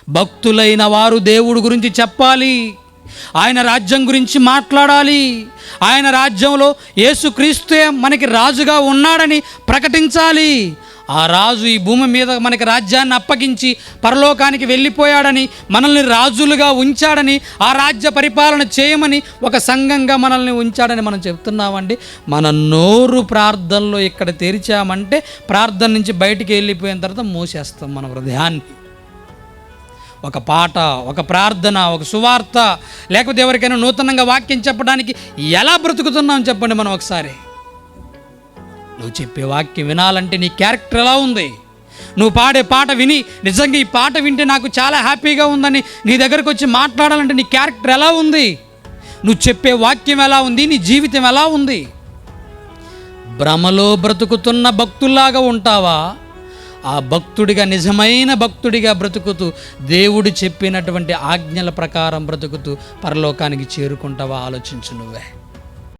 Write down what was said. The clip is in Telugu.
భక్తులైన వారు దేవుడి గురించి చెప్పాలి, ఆయన రాజ్యం గురించి మాట్లాడాలి, ఆయన రాజ్యంలో యేసుక్రీస్తే మనకి రాజుగా ఉన్నాడని ప్రకటించాలి. ఆ రాజు ఈ భూమి మీద మనకి రాజ్యాన్ని అప్పగించి పరలోకానికి వెళ్ళిపోయాడని, మనల్ని రాజులుగా ఉంచాడని, ఆ రాజ్య పరిపాలన చేయమని ఒక సంఘంగా మనల్ని ఉంచాడని మనం చెప్తున్నామండి. మన నోరు ప్రార్థనలో ఇక్కడ తెరిచామంటే ప్రార్థన నుంచి బయటికి వెళ్ళిపోయిన తర్వాత మూసేస్తాం మన హృదయాన్ని. ఒక పాట, ఒక ప్రార్థన, ఒక సువార్త, లేకపోతే ఎవరికైనా నూతనంగా వాక్యం చెప్పడానికి ఎలా బ్రతుకుతున్నాం చెప్పండి మనం ఒకసారి. నువ్వు చెప్పే వాక్యం వినాలంటే నీ క్యారెక్టర్ ఎలా ఉంది? నువ్వు పాడే పాట విని నిజంగా ఈ పాట వింటే నాకు చాలా హ్యాపీగా ఉందని నీ దగ్గరకు వచ్చి మాట్లాడాలంటే నీ క్యారెక్టర్ ఎలా ఉంది? నువ్వు చెప్పే వాక్యం ఎలా ఉంది? నీ జీవితం ఎలా ఉంది? భ్రమలో బ్రతుకుతున్న భక్తుల్లాగా ఉంటావా? ఆ భక్తుడిగా, నిజమైన భక్తుడిగా బ్రతుకుతూ దేవుడు చెప్పినటువంటి ఆజ్ఞల ప్రకారం బ్రతుకుతూ పరలోకానికి చేరుకుంటావా? ఆలోచించు నువ్వే.